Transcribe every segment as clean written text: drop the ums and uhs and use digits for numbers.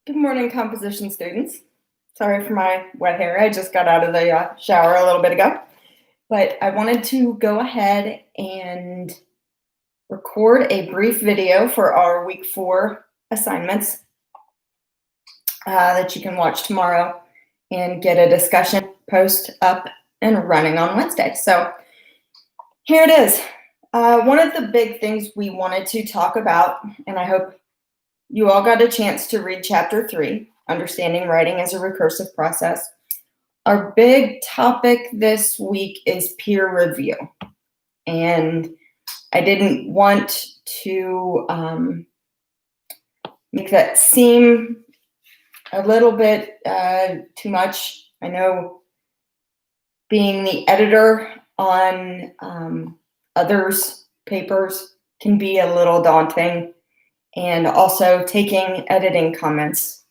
Good morning, composition students. Sorry for my wet hair. I just got out of the shower a little bit ago. But I wanted to go ahead and record a brief video for our week 4 assignments that you can watch tomorrow and get a discussion post up and running on Wednesday. So here it is. One of the big things we wanted to talk about, and I hope you all got a chance to read chapter 3, Understanding Writing as a Recursive Process. Our big topic this week is peer review. And I didn't want to make that seem a little bit too much. I know being the editor on others' papers can be a little daunting. And also taking editing comments,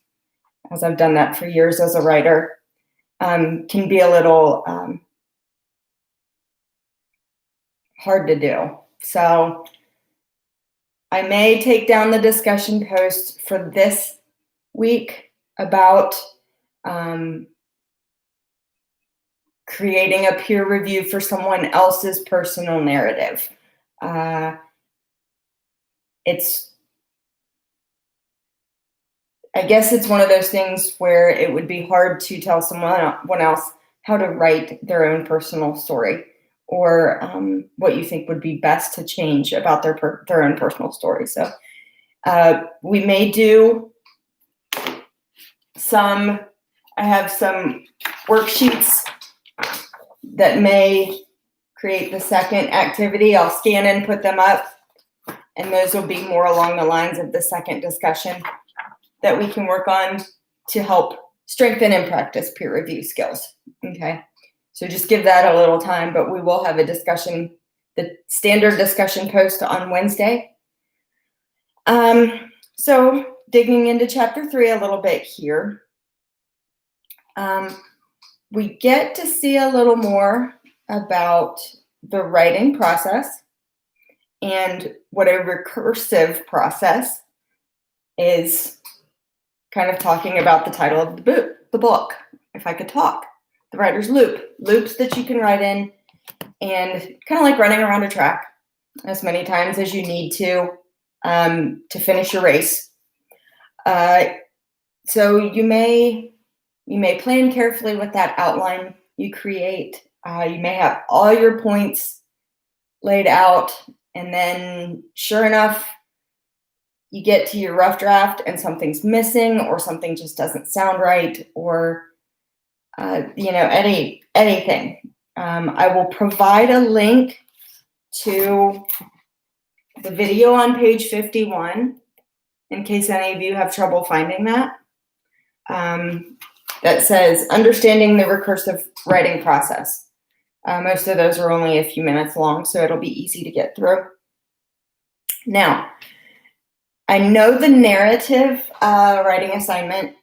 as I've done that for years as a writer, can be a little hard to do. So I may take down the discussion post for this week about creating a peer review for someone else's personal narrative. I guess it's one of those things where it would be hard to tell someone else how to write their own personal story, or what you think would be best to change about their own personal story. So we may do I have some worksheets that may create the second activity. I'll scan and put them up, and those will be more along the lines of the second discussion that we can work on to help strengthen and practice peer review skills. Okay, so just give that a little time, but we will have a discussion, the standard discussion post on Wednesday. So digging into chapter 3 a little bit here, we get to see a little more about the writing process and what a recursive process is. Kind of talking about the title of the book, If I Could Talk, the writer's loop, loops that you can write in, and kind of like running around a track as many times as you need to finish your race. So you may plan carefully with that outline you create. You may have all your points laid out, and then sure enough, you get to your rough draft and something's missing, or something just doesn't sound right, or anything. I will provide a link to the video on page 51 in case any of you have trouble finding that. That says Understanding the Recursive Writing Process. Most of those are only a few minutes long, so it'll be easy to get through. Now, I know the narrative writing assignment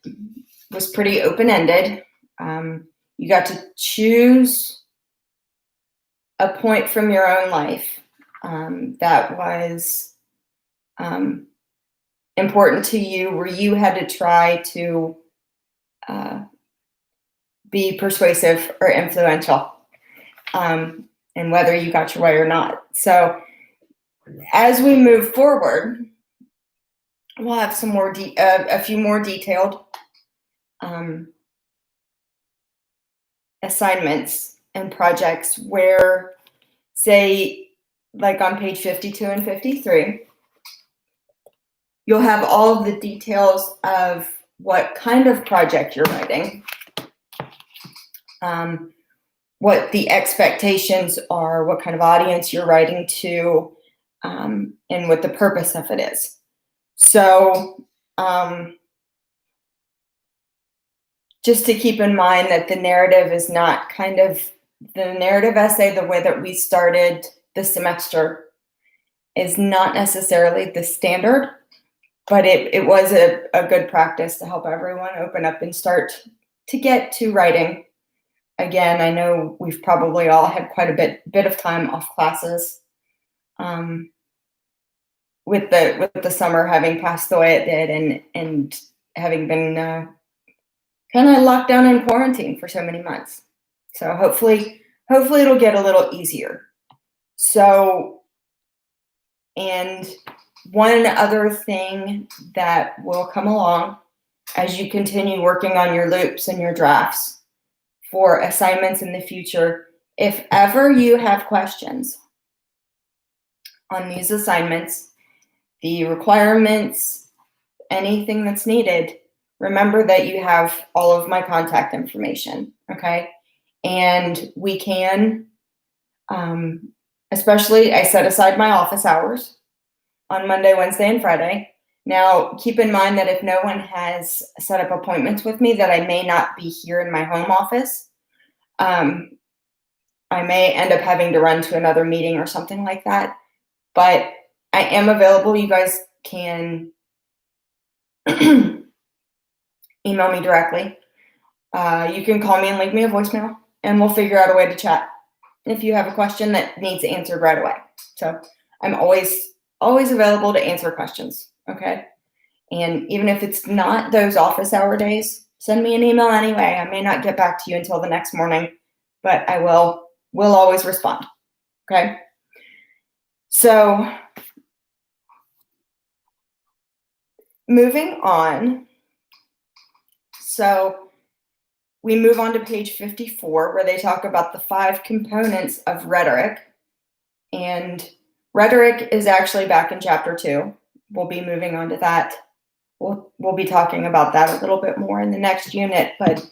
was pretty open-ended. You got to choose a point from your own life that was important to you, where you had to try to be persuasive or influential, and whether you got your way or not. So as we move forward, we'll have some more a few more detailed assignments and projects where, say, like on page 52 and 53, you'll have all of the details of what kind of project you're writing, what the expectations are, what kind of audience you're writing to, and what the purpose of it is. So just to keep in mind that the narrative is not kind of the narrative essay, the way that we started the semester, is not necessarily the standard, but it was a good practice to help everyone open up and start to get to writing. Again, I know we've probably all had quite a bit of time off classes. With the summer having passed the way it did, and having been kind of locked down in quarantine for so many months. So hopefully it'll get a little easier. So, and one other thing that will come along as you continue working on your loops and your drafts for assignments in the future, if ever you have questions on these assignments, the requirements, anything that's needed, remember that you have all of my contact information, okay? And we can, especially I set aside my office hours on Monday, Wednesday, and Friday. Now, keep in mind that if no one has set up appointments with me, that I may not be here in my home office. I may end up having to run to another meeting or something like that. But I am available. You guys can email me directly. You can call me and leave me a voicemail, and we'll figure out a way to chat if you have a question that needs answered right away. So I'm always available to answer questions, okay? And even if it's not those office hour days, send me an email anyway. I may not get back to you until the next morning, but I will always respond, okay? So moving on. So we move on to page 54, where they talk about the 5 components of rhetoric. And rhetoric is actually back in chapter 2. We'll be moving on to that. We'll be talking about that a little bit more in the next unit. But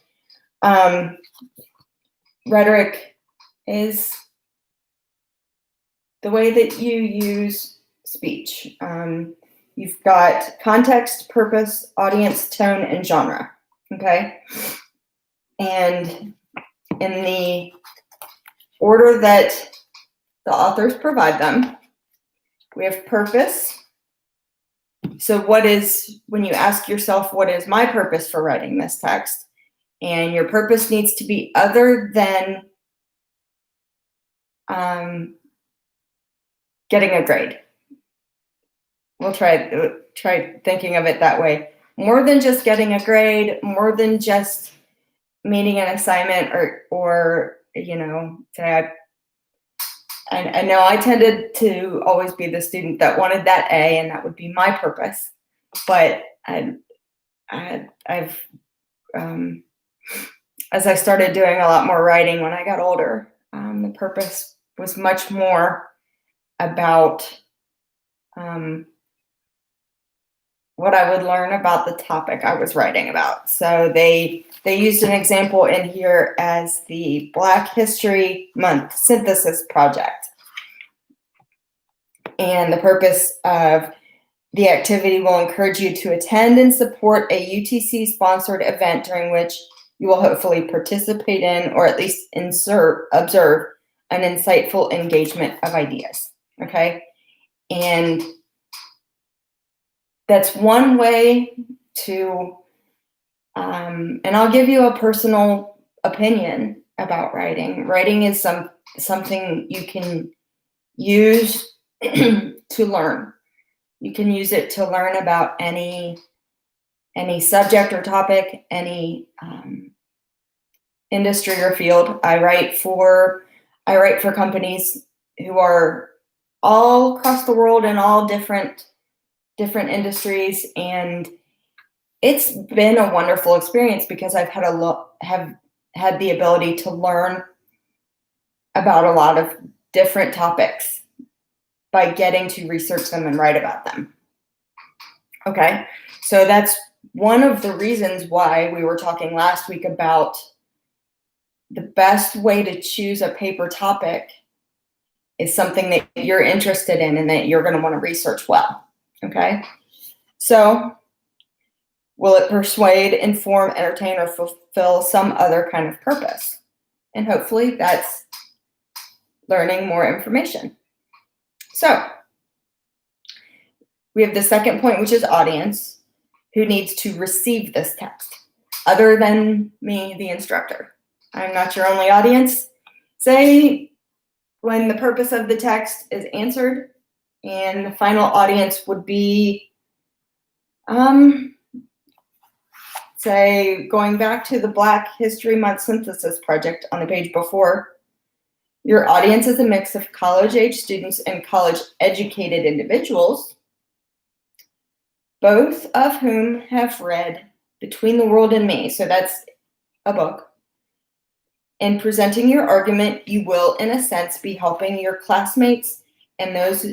rhetoric is the way that you use speech. You've got context, purpose, audience, tone, and genre, okay? And in the order that the authors provide them, we have purpose. So when you ask yourself, what is my purpose for writing this text? And your purpose needs to be other than getting a grade. We'll try thinking of it that way. More than just getting a grade, more than just meeting an assignment or say I know I tended to always be the student that wanted that A, and that would be my purpose. But I've as I started doing a lot more writing when I got older, the purpose was much more about what I would learn about the topic I was writing about. So they used an example in here as the Black History Month synthesis project. And the purpose of the activity will encourage you to attend and support a UTC-sponsored event during which you will hopefully participate in, or at least observe an insightful engagement of ideas, okay? And that's one way to, and I'll give you a personal opinion about writing. Writing is something you can use to learn. You can use it to learn about any subject or topic, any industry or field. I write for companies who are all across the world in all different industries, and it's been a wonderful experience because I've had had the ability to learn about a lot of different topics by getting to research them and write about them. Okay, so that's one of the reasons why we were talking last week about the best way to choose a paper topic is something that you're interested in and that you're going to want to research well. Okay, so will it persuade, inform, entertain, or fulfill some other kind of purpose? And hopefully that's learning more information. So we have the second point, which is audience, who needs to receive this text, other than me, the instructor. I'm not your only audience. Say when the purpose of the text is answered, and the final audience would be say, going back to the Black History Month synthesis project on the page before, your audience is a mix of college-age students and college-educated individuals, both of whom have read Between the World and Me. So that's a book. In presenting your argument, you will, in a sense, be helping your classmates and those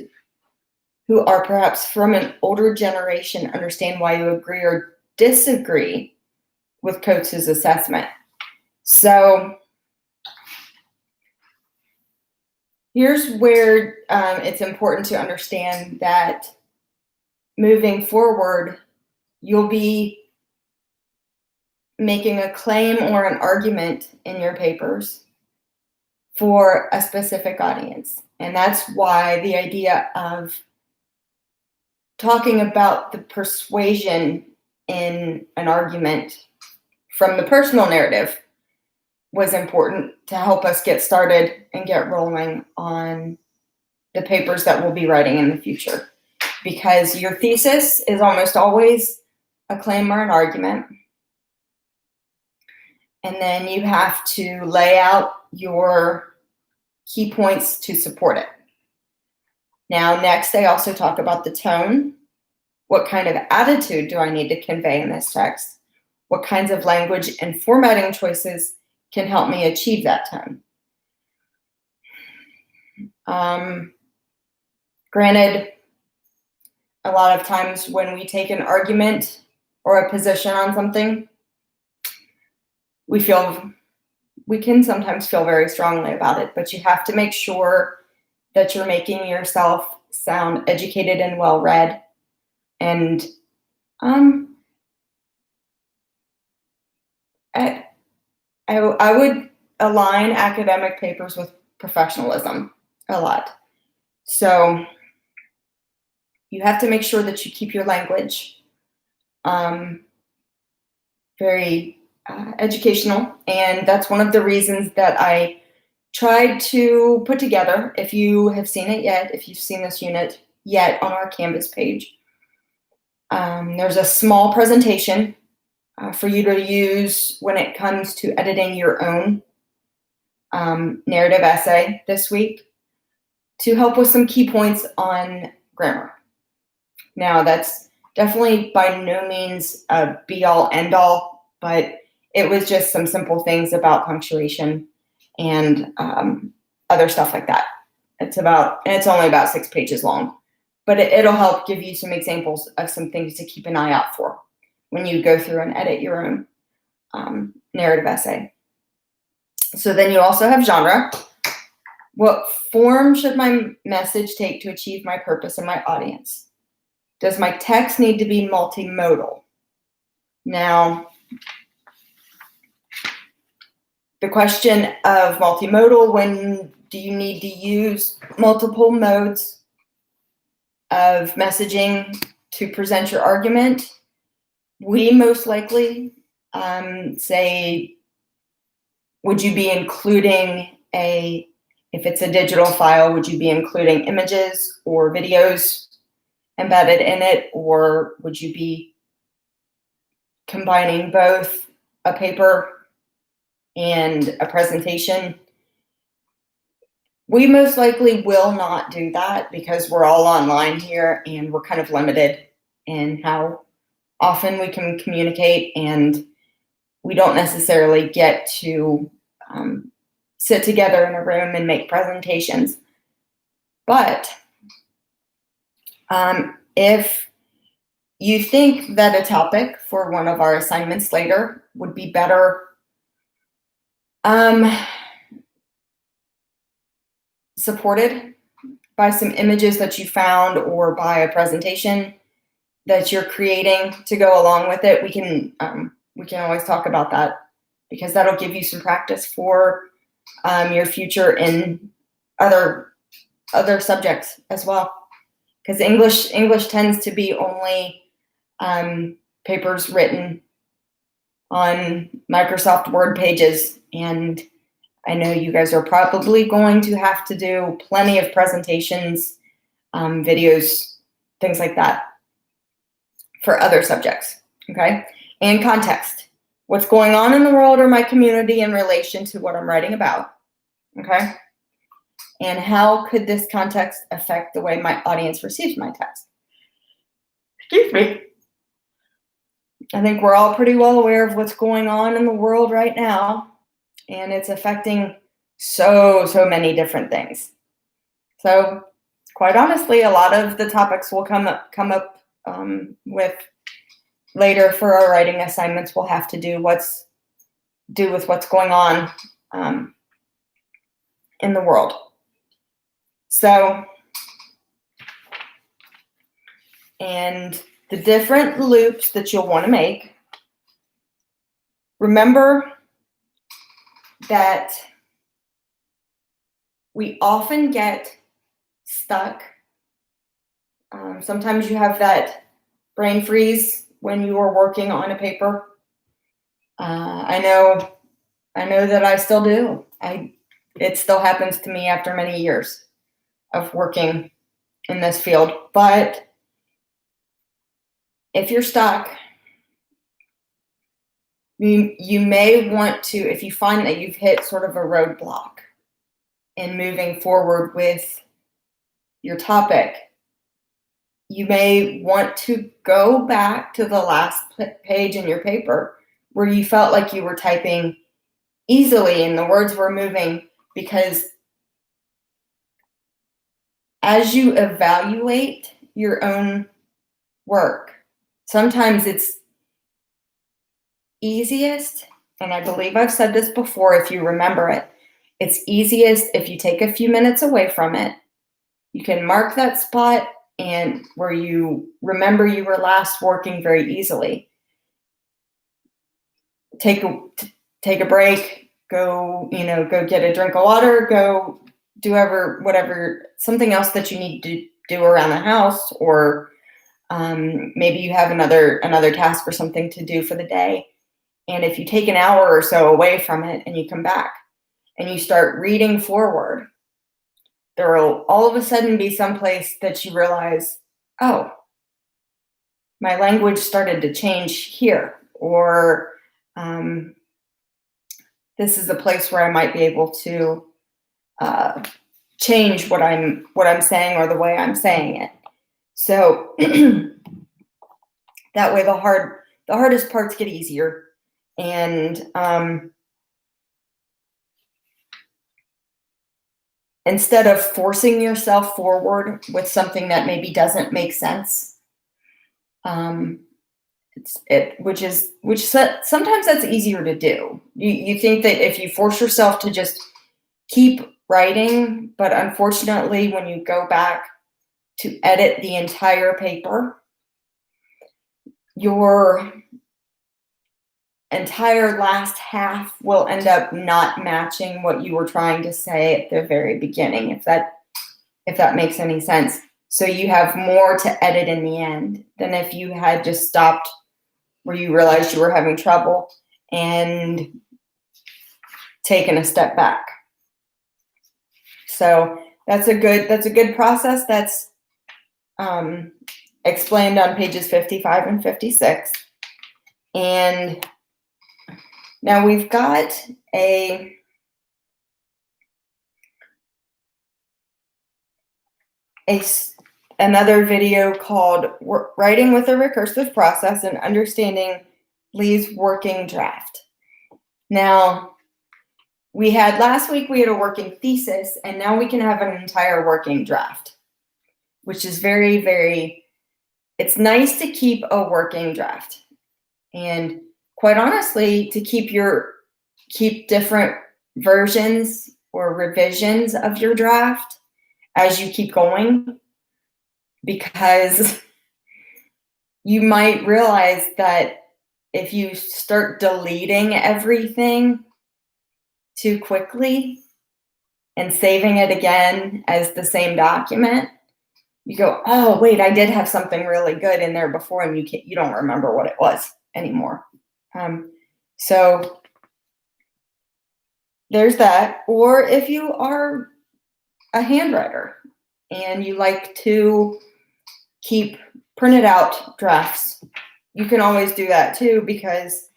who are perhaps from an older generation understand why you agree or disagree with Coates's assessment. So here's where it's important to understand that moving forward, you'll be making a claim or an argument in your papers for a specific audience. And that's why the idea of talking about the persuasion in an argument from the personal narrative was important to help us get started and get rolling on the papers that we'll be writing in the future. Because your thesis is almost always a claim or an argument. And then you have to lay out your key points to support it. Now, next, I also talk about the tone. What kind of attitude do I need to convey in this text? What kinds of language and formatting choices can help me achieve that tone? Granted, a lot of times when we take an argument or a position on something, we can sometimes feel very strongly about it, but you have to make sure that you're making yourself sound educated and well-read. And I would align academic papers with professionalism a lot. So you have to make sure that you keep your language very educational. And that's one of the reasons that I tried to put together, if you have seen it yet, if you've seen this unit yet on our Canvas page, there's a small presentation for you to use when it comes to editing your own narrative essay this week to help with some key points on grammar. Now, that's definitely by no means a be-all, end-all, but it was just some simple things about punctuation and other stuff like that. It's only about 6 pages long, but it'll help give you some examples of some things to keep an eye out for when you go through and edit your own narrative essay. So then you also have genre. What form should my message take to achieve my purpose and my audience? Does my text need to be multimodal? Now, the question of multimodal, when do you need to use multiple modes of messaging to present your argument? We most likely say, would you be including if it's a digital file, would you be including images or videos embedded in it, or would you be combining both a paper and a presentation? We most likely will not do that because we're all online here and we're kind of limited in how often we can communicate, and we don't necessarily get to sit together in a room and make presentations. But if you think that a topic for one of our assignments later would be better supported by some images that you found or by a presentation that you're creating to go along with it, we can always talk about that, because that'll give you some practice for your future in other subjects as well. Because English tends to be only papers written on Microsoft Word pages, and I know you guys are probably going to have to do plenty of presentations, videos, things like that for other subjects, okay? And context. What's going on in the world or my community in relation to what I'm writing about, okay? And how could this context affect the way my audience receives my text? Excuse me. I think we're all pretty well aware of what's going on in the world right now, and it's affecting so many different things. So quite honestly, a lot of the topics will come up with later for our writing assignments will have to do with what's going on in the world. So, and the different loops that you'll want to make, remember that we often get stuck. Sometimes you have that brain freeze when you are working on a paper. I know that I still do. It still happens to me after many years of working in this field. But if you're stuck, you may want to, if you find that you've hit sort of a roadblock in moving forward with your topic, you may want to go back to the last page in your paper where you felt like you were typing easily and the words were moving, because as you evaluate your own work, sometimes it's easiest, and I believe I've said this before if you remember it, it's easiest if you take a few minutes away from it. You can mark that spot and where you remember you were last working very easily. Take a break, go get a drink of water, go do whatever, something else that you need to do around the house, or maybe you have another task or something to do for the day. And if you take an hour or so away from it and you come back and you start reading forward, there will all of a sudden be some place that you realize, oh, my language started to change here, or this is a place where I might be able to change what I'm saying or the way I'm saying it. So that way the hardest parts get easier. And instead of forcing yourself forward with something that maybe doesn't make sense, which sometimes that's easier to do. You think that if you force yourself to just keep writing, but unfortunately, when you go back to edit the entire paper, your entire last half will end up not matching what you were trying to say at the very beginning, if that makes any sense. So you have more to edit in the end than if you had just stopped where you realized you were having trouble and taken a step back. So that's a good process. That's explained on pages 55 and 56. And now we've got another video called Writing with a Recursive Process and Understanding Lee's Working Draft. Now, last week we had a working thesis, and now we can have an entire working draft, which is very, very, it's nice to keep a working draft. And quite honestly, to keep different versions or revisions of your draft as you keep going, because you might realize that if you start deleting everything too quickly and saving it again as the same document, you go, oh, wait, I did have something really good in there before, and you don't remember what it was anymore. So there's that. Or if you are a handwriter and you like to keep printed out drafts, you can always do that too, because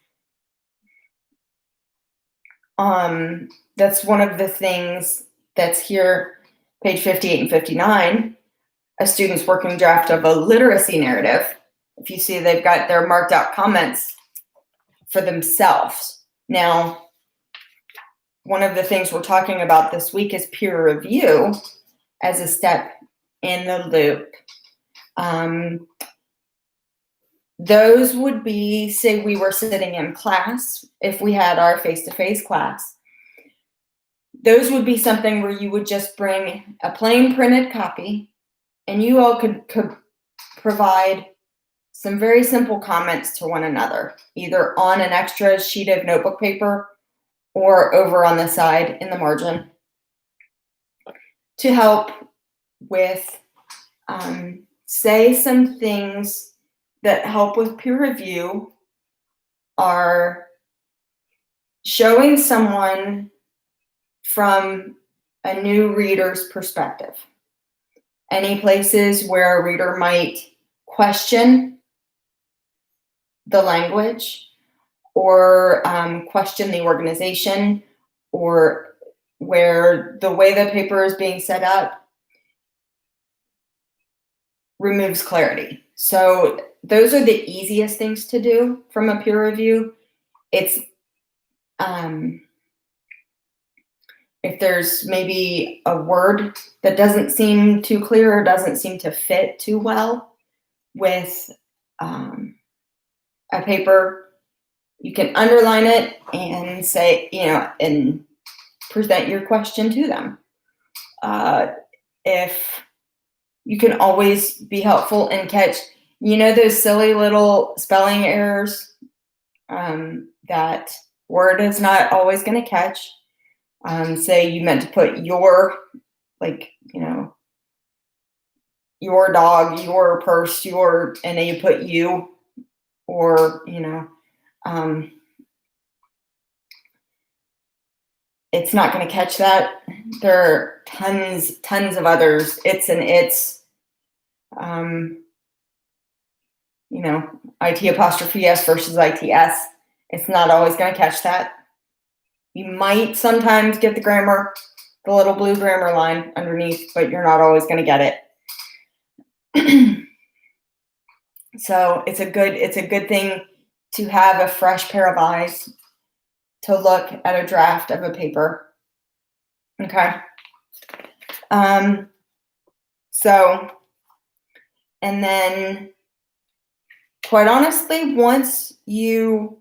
that's one of the things that's here, page 58 and 59, a student's working draft of a literacy narrative. If you see, they've got their marked out comments for themselves. Now, one of the things we're talking about this week is peer review as a step in the loop. Those would be, say we were sitting in class, if we had our face-to-face class, those would be something where you would just bring a plain printed copy, and you all could provide some very simple comments to one another, either on an extra sheet of notebook paper or over on the side in the margin, to help with, say some things that help with peer review are showing someone from a new reader's perspective. Any places where a reader might question the language or question the organization, or where the way the paper is being set up removes clarity. So those are the easiest things to do from a peer review. It's if there's maybe a word that doesn't seem too clear or doesn't seem to fit too well with a paper, you can underline it and say, and present your question to them. If you can always be helpful and catch, those silly little spelling errors that Word is not always going to catch. Say you meant to put your, your dog, your purse, and then you put you, or, it's not going to catch that. There are tons of others. It's and it's, IT apostrophe S versus ITS. It's not always going to catch that. You might sometimes get the grammar, the little blue grammar line underneath, but you're not always going to get it. So it's a good thing to have a fresh pair of eyes to look at a draft of a paper. Okay. So, and then quite honestly, once you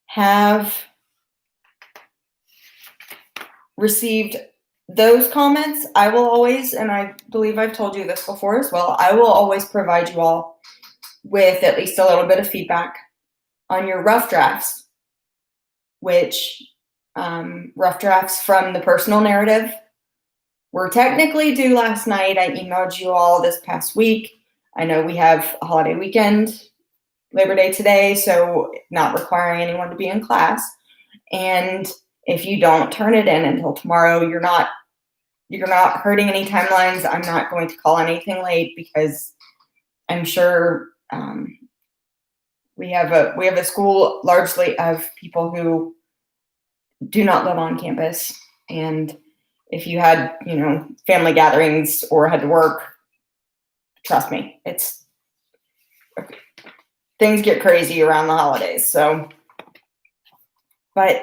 have received those comments, I will always, and I believe I've told you this before as well, I will always provide you all with at least a little bit of feedback on your rough drafts, which rough drafts from the personal narrative were technically due last night. I emailed you all this past week. I know we have a holiday weekend, Labor Day today, so not requiring anyone to be in class. And if you don't turn it in until tomorrow, you're not hurting any timelines. I'm not going to call anything late, because I'm sure we have a school largely of people who do not live on campus, and if you had family gatherings or had to work, trust me, things get crazy around the holidays. So, but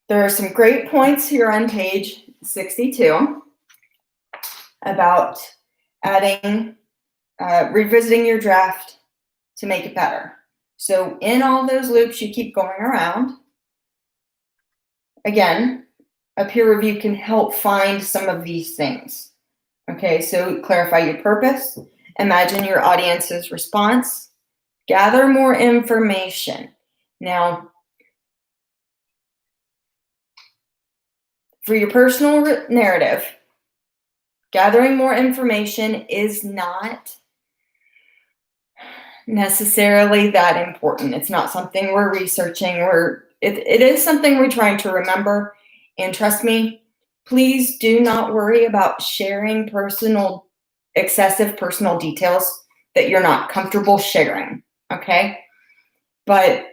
there are some great points here on page 62 about adding, revisiting your draft to make it better. So in all those loops you keep going around, again, a peer review can help find some of these things. Okay, so clarify your purpose, imagine your audience's response, gather more information. Now, for your personal narrative, gathering more information is not necessarily that important. It's not something we're researching. It is something we're trying to remember. And trust me, please do not worry about sharing excessive personal details that you're not comfortable sharing. okay? But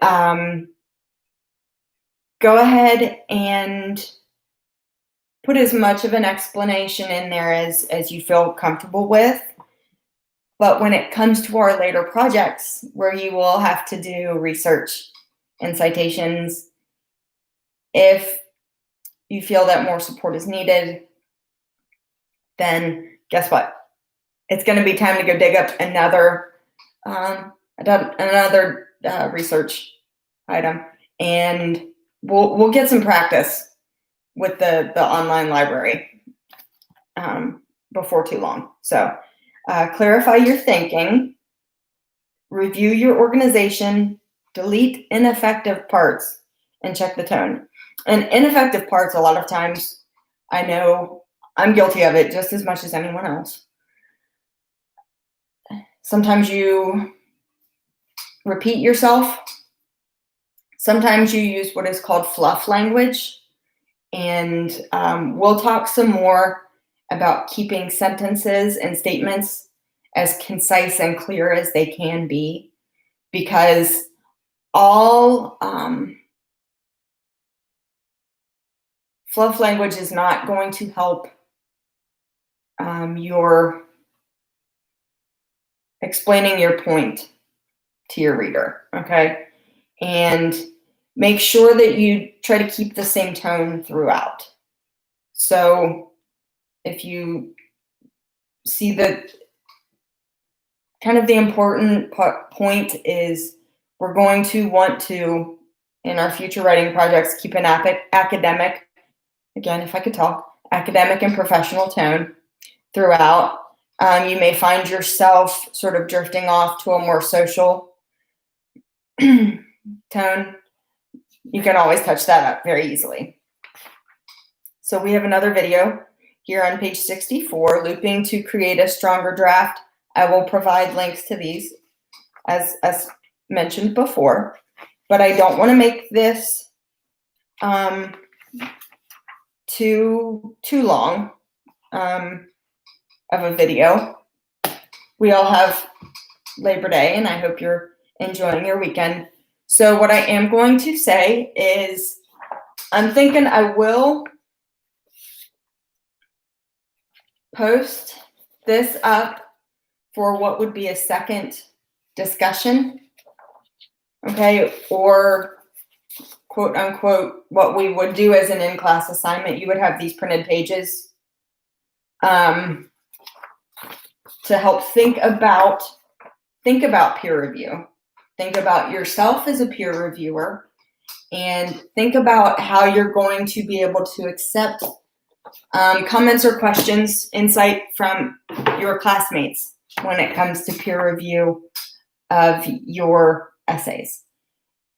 go ahead and put as much of an explanation in there as you feel comfortable with. But when it comes to our later projects where you will have to do research and citations, if you feel that more support is needed, then guess what? It's going to be time to go dig up another research item, and we'll get some practice with the online library before too long. So clarify your thinking, review your organization, delete ineffective parts, and check the tone. And ineffective parts, a lot of times, I know I'm guilty of it just as much as anyone else. Sometimes you repeat yourself. Sometimes you use what is called fluff language. And we'll talk some more about keeping sentences and statements as concise and clear as they can be, because all fluff language is not going to help your explaining your point to your reader, okay? And make sure that you try to keep the same tone throughout. So if you see that kind of the important point is we're going to want to, in our future writing projects, keep an academic, again, if I could talk, academic and professional tone throughout. You may find yourself sort of drifting off to a more social tone. You can always touch that up very easily. So we have another video here on page 64, looping to create a stronger draft. I will provide links to these as mentioned before, but I don't want to make this too long of a video. We all have Labor Day, and I hope you're enjoying your weekend. So what I am going to say is I'm thinking I will post this up for what would be a second discussion, okay, or quote unquote what we would do as an in-class assignment. You would have these printed pages to help think about peer review. Think about yourself as a peer reviewer, and think about how you're going to be able to accept comments or questions, insight from your classmates when it comes to peer review of your essays.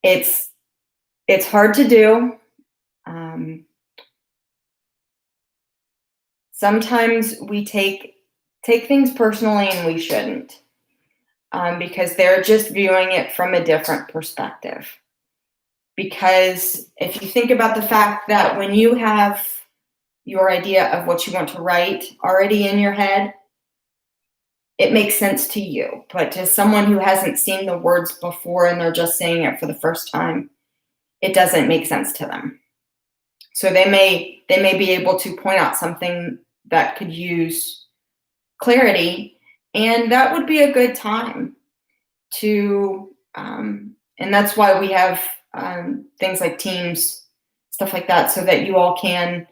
It's hard to do. Sometimes we take things personally, and we shouldn't, because they're just viewing it from a different perspective. Because if you think about the fact that when you have your idea of what you want to write already in your head, it makes sense to you. But to someone who hasn't seen the words before and they're just saying it for the first time, it doesn't make sense to them. So they may be able to point out something that could use clarity, and that would be a good time to, and that's why we have things like Teams, stuff like that, so that you all can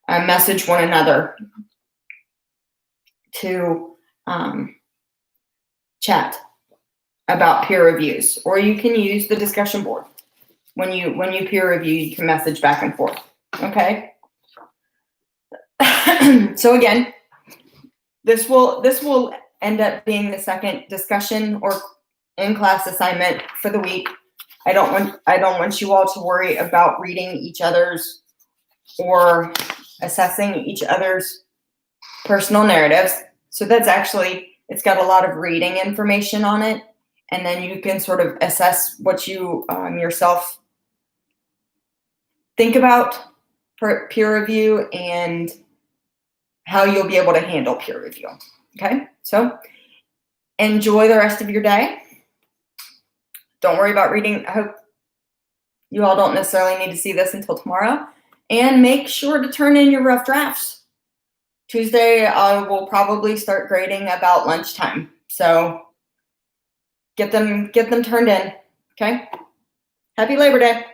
message one another to chat about peer reviews, or you can use the discussion board. When you peer review, you can message back and forth, okay? So again, this will end up being the second discussion or in-class assignment for the week. I don't want you all to worry about reading each other's or assessing each other's personal narratives. So that's actually, it's got a lot of reading information on it, and then you can sort of assess what you yourself think about peer review and how you'll be able to handle peer review. Okay, so enjoy the rest of your day. don't worry about reading. I hope you all don't necessarily need to see this until tomorrow. And make sure to turn in your rough drafts. Tuesday, I will probably start grading about lunchtime. So get them turned in. Okay? Happy Labor Day.